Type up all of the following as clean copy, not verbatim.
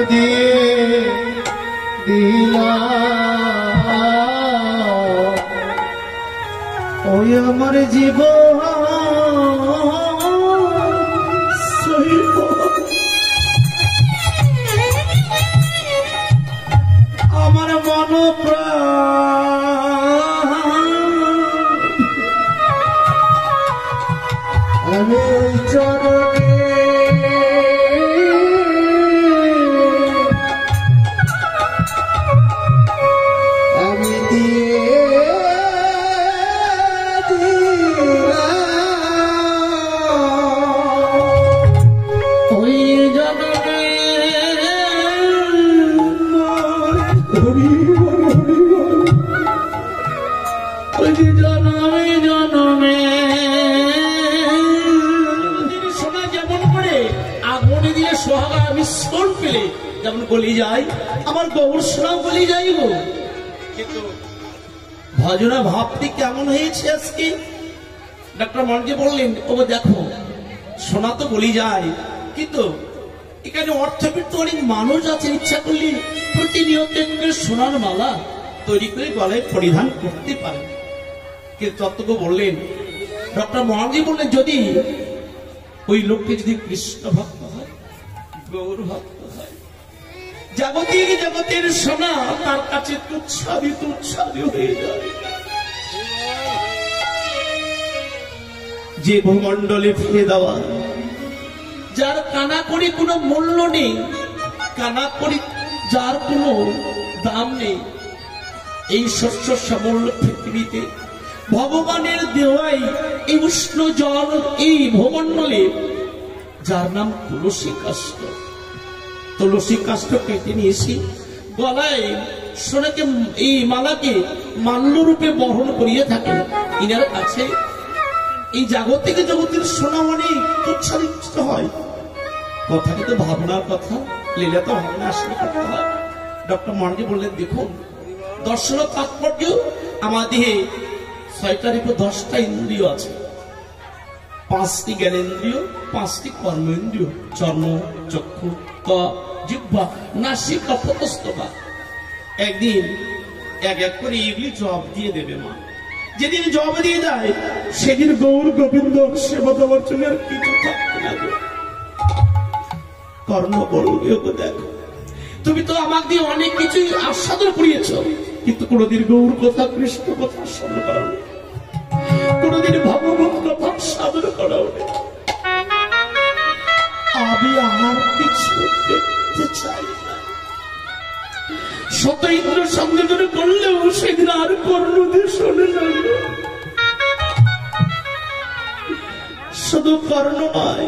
দিয়ে দিলা ওই আমার জীবন আমার মন প্রাণ আমি ওই চরণে আমি দিয়ে ওই জনমে জনমে জনমে সোনা যেমন করে আগুনে দিয়ে সোহাগা মিশ্রণ পেলে যেমন গলি যায় আমার গৌর সোনাও গলি যাই গো। কিন্তু ভজনা ভাবটি কেমন হয়েছে আজকে ডাক্তার মনজি বললেন ও দেখো সোনা তো গলি যায় কিন্তু এখানে অর্থবিত্ত অনেক মানুষ আছে ইচ্ছা করলে প্রতিনিয়ত সোনার মালা তৈরি করে গলায় পরিধান করতে পারে। কিন্তু তত্ত্ব বললেন ডক্টর মহাজি বললেন যদি ওই লোকটি যদি কৃষ্ণ ভক্ত হয় গৌর ভক্ত হয় জাগতিক জগতের সোনা তার কাছে তুচ্ছাদি তুচ্ছাদি হয়ে যায়। যে ভূমণ্ডলে ফিরে দেওয়া যার কানা করি কোনো মূল্য নেই কানা করি যার কোনো দাম নেই এই শস্য সামল্য পৃথিবীতে ভগবানের দেওয়াই এই উষ্ণ জল এই ভূমণ্ডলে যার নাম তুলসী কাষ্ঠ তুলসী কাষ্ঠ কেটে নিয়েছি গলায় সোনাকে এই মালাকে মাল্য রূপে বহন করিয়ে থাকেন ইনার কাছে এই জাগতিক জগতের সোনা অনেক তুচ্ছাদিত হয়। কথাটা তো ভাবনার কথা লীলা তো ভাবনা আসলে করতে হয়। ডক্টর মহাজি বললেন দেখুন দর্শন তাৎপর্য আমাদের 6টার উপর 10টা ইন্দ্রিয় আছে 5টি জ্ঞানেন্দ্রিয় 5টি কর্মেন্দ্রিয় চর্ম চক্ষু ত্বক জিহ্বা নাসিকা প্রকোষ্ঠবা একদিন এক এক করে এগুলি জবাব দিয়ে দেবে মা। যেদিন জবাব দিয়ে যায় সেদিন গৌর গোবিন্দ সেবা দেওয়ার জন্য আর কিছু থাকবে না। কর্ণ বলবে দেখো তুমি তো আমাকে দিয়ে অনেক কিছুই আস্বাদন করিয়েছ কিন্তু কোনদিন গৌর কথা কৃষ্ণ কথা স্মরণ করাও কোনদিন ভগবত কথা সাধন করাও আমি আর কিছু দেখতে চাই না। শত ইন্দ্র সংযোজন করলেও সেদিন আর কর্ণ দিয়ে শোনে যাবে শুধু কর্ণ নয়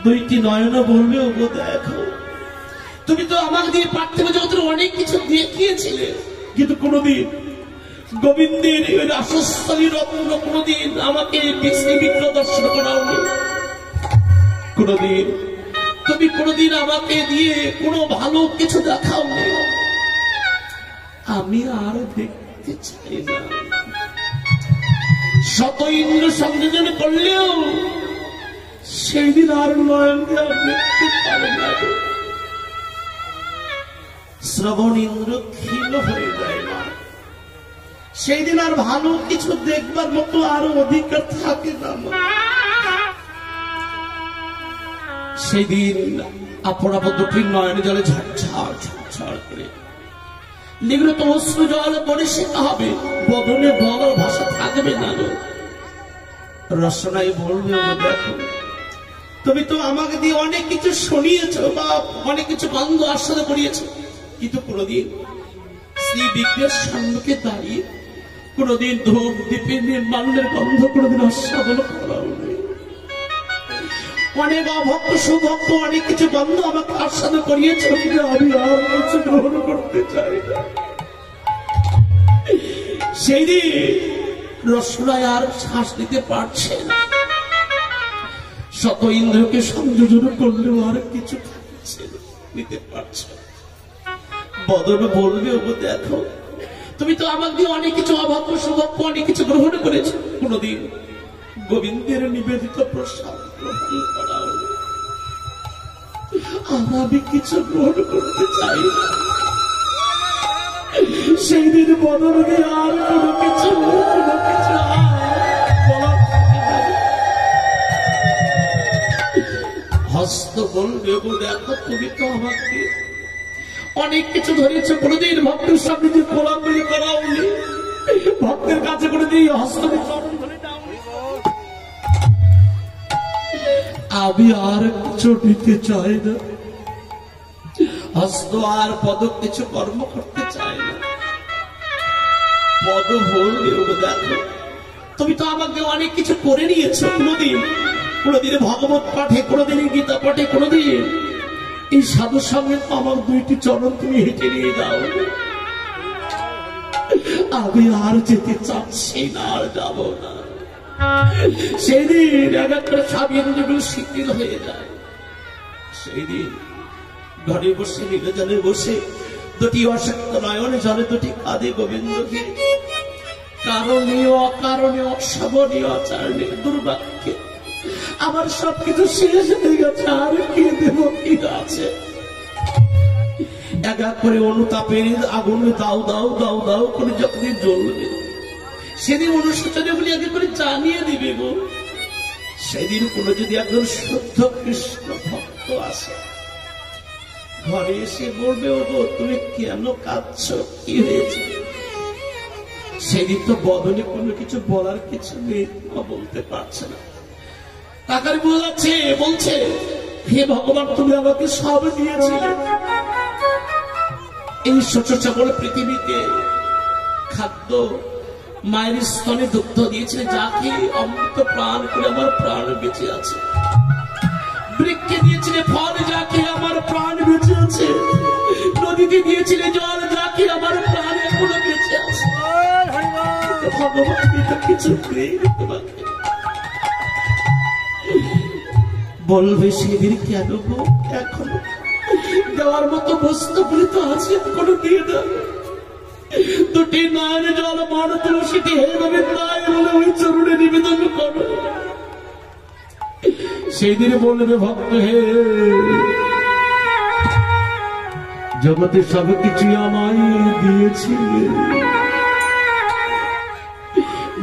2টি নয়ন বলবে ওগো দেখো তুমি তো আমাকে দিয়ে পার্থিব জগতের অনেক কিছু দেখিয়েছিলে কিন্তু কোনদিন গোবিন্দের রাসস্থলী রত্ন কোনদিন আমাকে বিষ্ণু বিগ্রহ দর্শন করাওনি কোনদিন তুমি কোনদিন আমাকে দিয়ে কোনো ভালো কিছু দেখাওনি আমি আর দেখতে চাই না। শত ইন্দ্র সংযোজন করলেও সেই দিন আর নয়ন দেখতে পারে না শ্রবণ ইন্দ্র ক্ষীণ হয়ে যায় না সেই দিন আর ভালো কিছু দেখবার মতো আরো অধিকার থাকে না। সেই দিন আপরাবদ্ধ নয়ন জলে ঝাড় ঝাড় করে নিগৃহীত অশ্রু জল পরিষ্কার হবে বদনে বলার ভাষা থাকবে না। রসনাই বলবে দেখো তুমি তো আমাকে দিয়ে অনেক কিছু শুনিয়েছ বা অনেক কিছু গন্ধ আস্বাদ করিয়েছ কিন্তু কোনদিন শ্রী বিগ্রহের সম্মুখে দাঁড়িয়ে কোনদিন ধূপ দীপে নির্মাল্যের গন্ধ কোনদিন আস্বাদন করাও নেই। অনেক অভক্ত সুভক্ত অনেক কিছু গন্ধ আমাকে আস্বাদ করিয়েছ কিন্তু আমি আর কিছু গ্রহণ করতে চাই না। সেই দিন রসনায় আর শ্বাস দিতে পারছে না শত ইন্দ্রকে সংযোজন করলেও আর কিছু নিতে পারছে বদন বলবে ওগো দেখো তুমি তো আমাকে দিয়ে অনেক কিছু অভাগ্য সৌভাগ্য অনেক কিছু গ্রহণ করেছো কোনদিন গোবিন্দের নিবেদিত প্রসাদ গ্রহণ করাও আর আমি কিছু গ্রহণ করতে চাই না। সেই দিন বদল দিয়ে আর কোনো কিছু হস্ত বলবে, দেখো তুমি তো আমাকে অনেক কিছু ধরেছে, কোনোদিন ভক্তের সামনে যে কোলাকুলি করাওনি, ভক্তের কাছে কোনোদিন হস্ত চরণ ধরে দাওনি। আমি আর কিছু নিতে চাই না, হস্ত আর পদ কিছু কর্ম করতে চাই না। পদ বললেও দেখো তুমি তো আমাকে অনেক কিছু করে নিয়েছো, কোনোদিন ভাগবত পাঠে, কোনোদিন গীতা পাঠে, কোনোদিন এই সাধুর সামনে আমার দুইটি চরণ তুমি হেঁটে নিয়ে যাও। আমি আর যেতে চাচ্ছি না, আর যাব না। সেদিন এক একটা স্বামীর যেগুলো শিথিল হয়ে যায়, সেই দিন ঘরে বসে নির্জনে বসে দুটি অসক্ত নয়নে জলে দুটি কাঁদে গোবিন্দকে, কারণীয় অকারণীয় অসাবনীয় আচারণীয় দুর্ভাগ্যে আমার সবকিছু শেষ হয়ে গেছে, আর কি দেব, কি আছে। এক এক করে অনুতাপের আগুনে দাও দাও দাও দাও করে যখন জ্বলবে, সেদিন অনুশোচনা বলে আগে করে জানিয়ে দিবে গো। সেদিন কোন যদি একজন শুদ্ধ কৃষ্ণ ভক্ত আসে, ঘরে এসে বলবে, ও গো তুমি কেন কাঁদছ, কি হয়েছে? সেদিন তো বদলে কোনো কিছু বলার কিছু নেই, বলতে পারছে না। কাকার বোঝাচ্ছে, বলছে, হে ভগবান তুমি আমাকে সব দিয়েছিলে, এই ছোট চাপড় পৃথিবীতে খাদ্য, মায়ের স্তনে দুগ্ধ দিয়েছিলে, যাকে অমৃত প্রাণ করে আমার প্রাণ বেঁচে আছে। বৃক্ষে দিয়েছিলে ফল, যাকে আমার প্রাণ বেঁচে আছে। নদীতে দিয়েছিলে জল, যাকে আমার প্রাণ এখনো বেঁচে আছে। ভগবান এটা কিছু নেই তোমাকে। বলবে সেদিন কেন গো, এখনো দেওয়ার মতো বস্তুগুলি তো আছে, কোনো দিয়ে দাও। দুটি নয়নে জল মান তুলসীটি হে গোবিন্দাই বলে ওই চরণে নিবেদন করো। সেই দিন বলবে ভক্ত, হে জগতে সব কিছু আমায় দিয়েছিলে,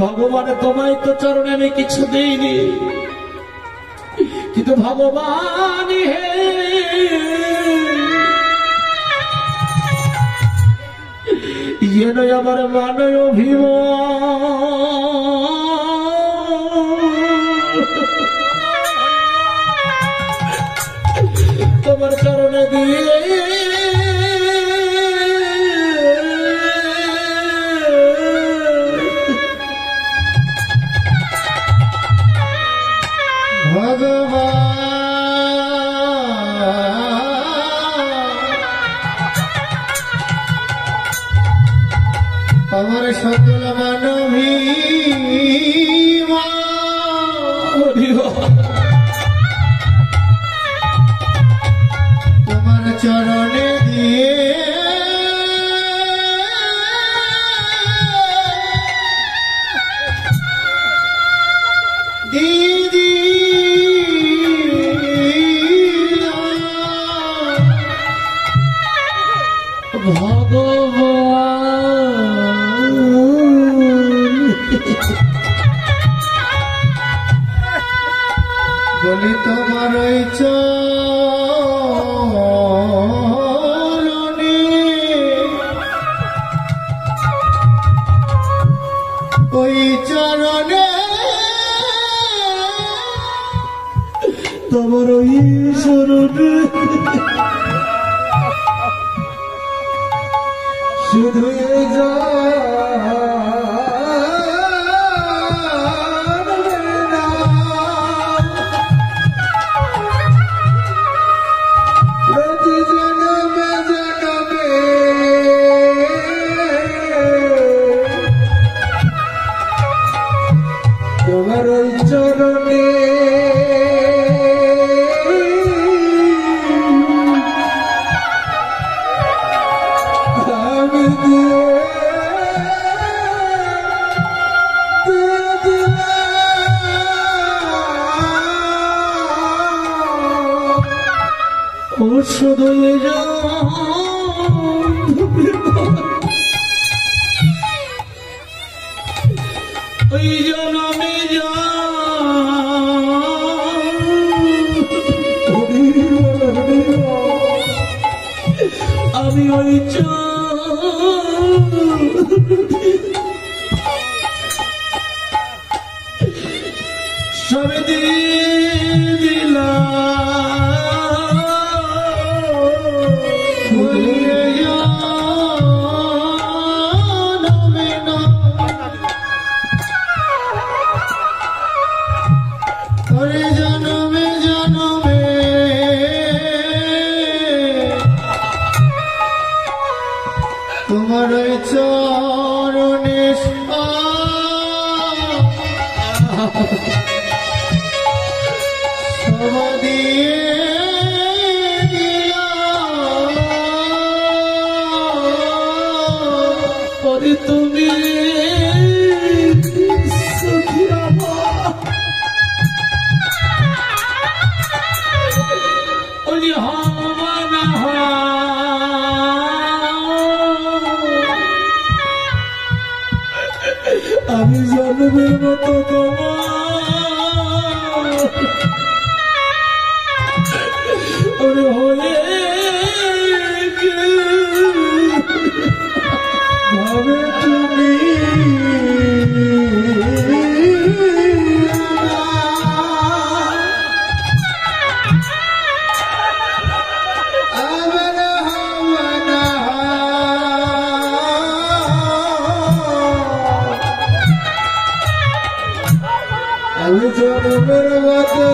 ভগবান তোমায় তো চরণে আমি কিছু দেইনি, কিন্তু ভগবান হে যেন আমার মানয় অভিমান তোমার চরণে দিয়ে আমার সকল মানবী তোমার চরণে দিয়ে দিদি ভগবান বলি তোমার ওই চরণে, ওই চরণে তোমার ওই চরণে শুধু তোমার ওই চরণে আমি দিয়ে দিলাম শুধু ওই জনমে আমি ওই সবে তোমার চরণে সমাধি পরে তুমি সুখী ওই হওয়া না আমি জন্মের মতো তোমার হয়ে ভাবে তুমি আমি জন্মের মতো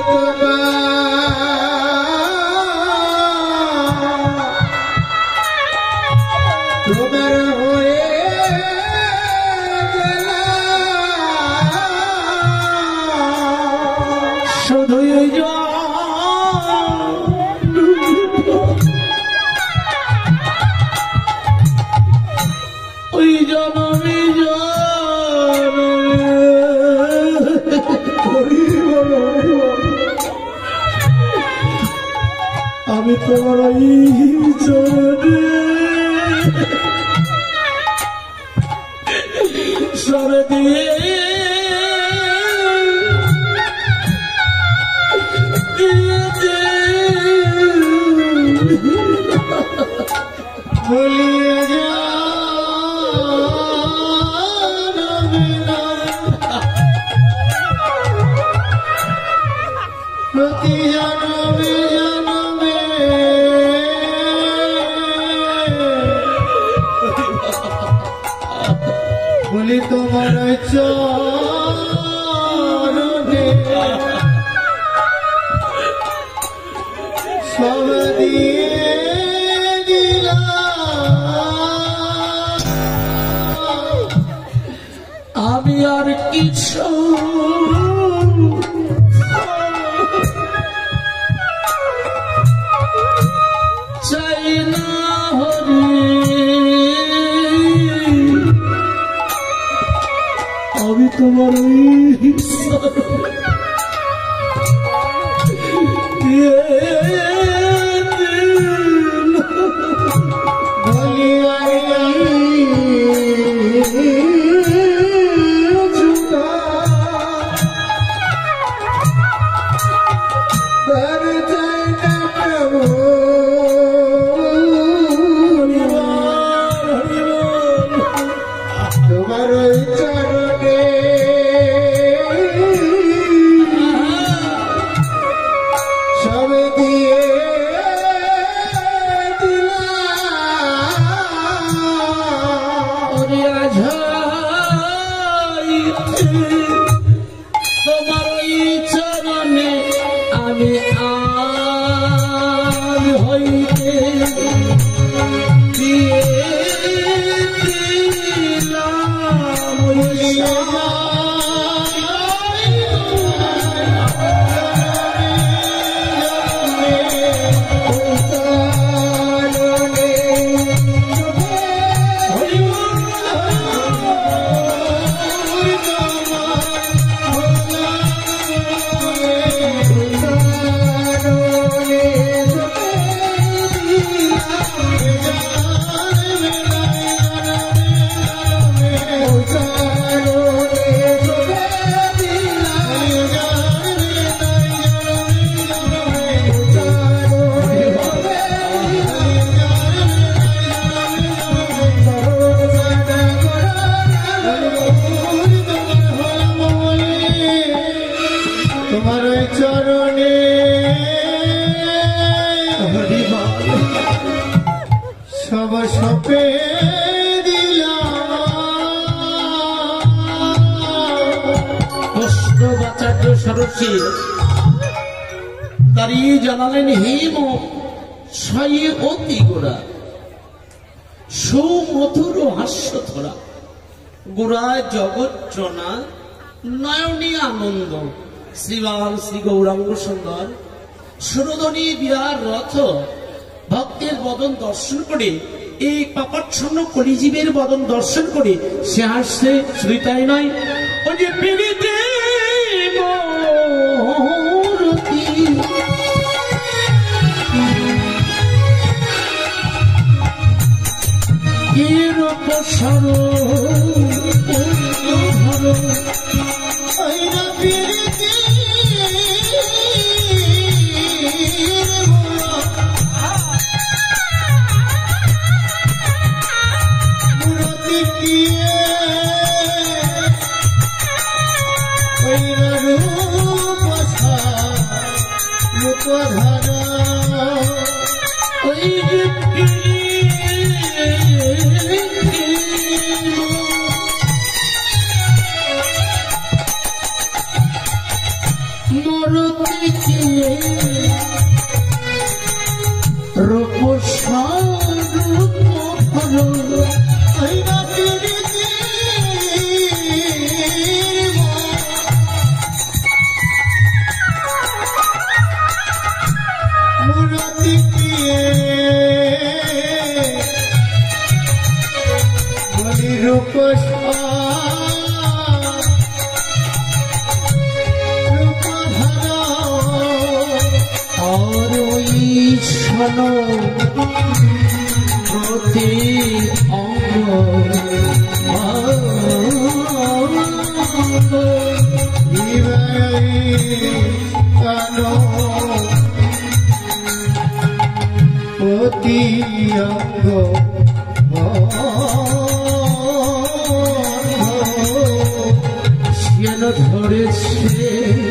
তোমার হয়ে শুধুই ওই জনমে আমি তোমার সরে দিয়ে ভুলিয়ে যা প্রতি জনমে জনমে বলি তোমার চরণে সব দিয়ে আমি আর কিছু চাই না হরি আমি তোমার তোমার চরণে তোমার ওই চরণে সব সপে কৃষ্ণবাচার্য সরসী দাঁড়িয়ে জানালেন, হেম সাই অতি গোড়া সুমধুর হাস্য ধরা গোড়ায় জগৎজনা নয়নী আনন্দ শ্রীবাল শ্রী গৌরাঙ্গ সুন্দর সুরধনী বিহার রথ ভক্তের বদন দর্শন করে, এই পাপাচ্ছন্ন কলিজীবের বদন দর্শন করে সে হাসছে। শুধু তাই নয়, ওই যে পিড়িতে মূরতি এরূপ ধরেছে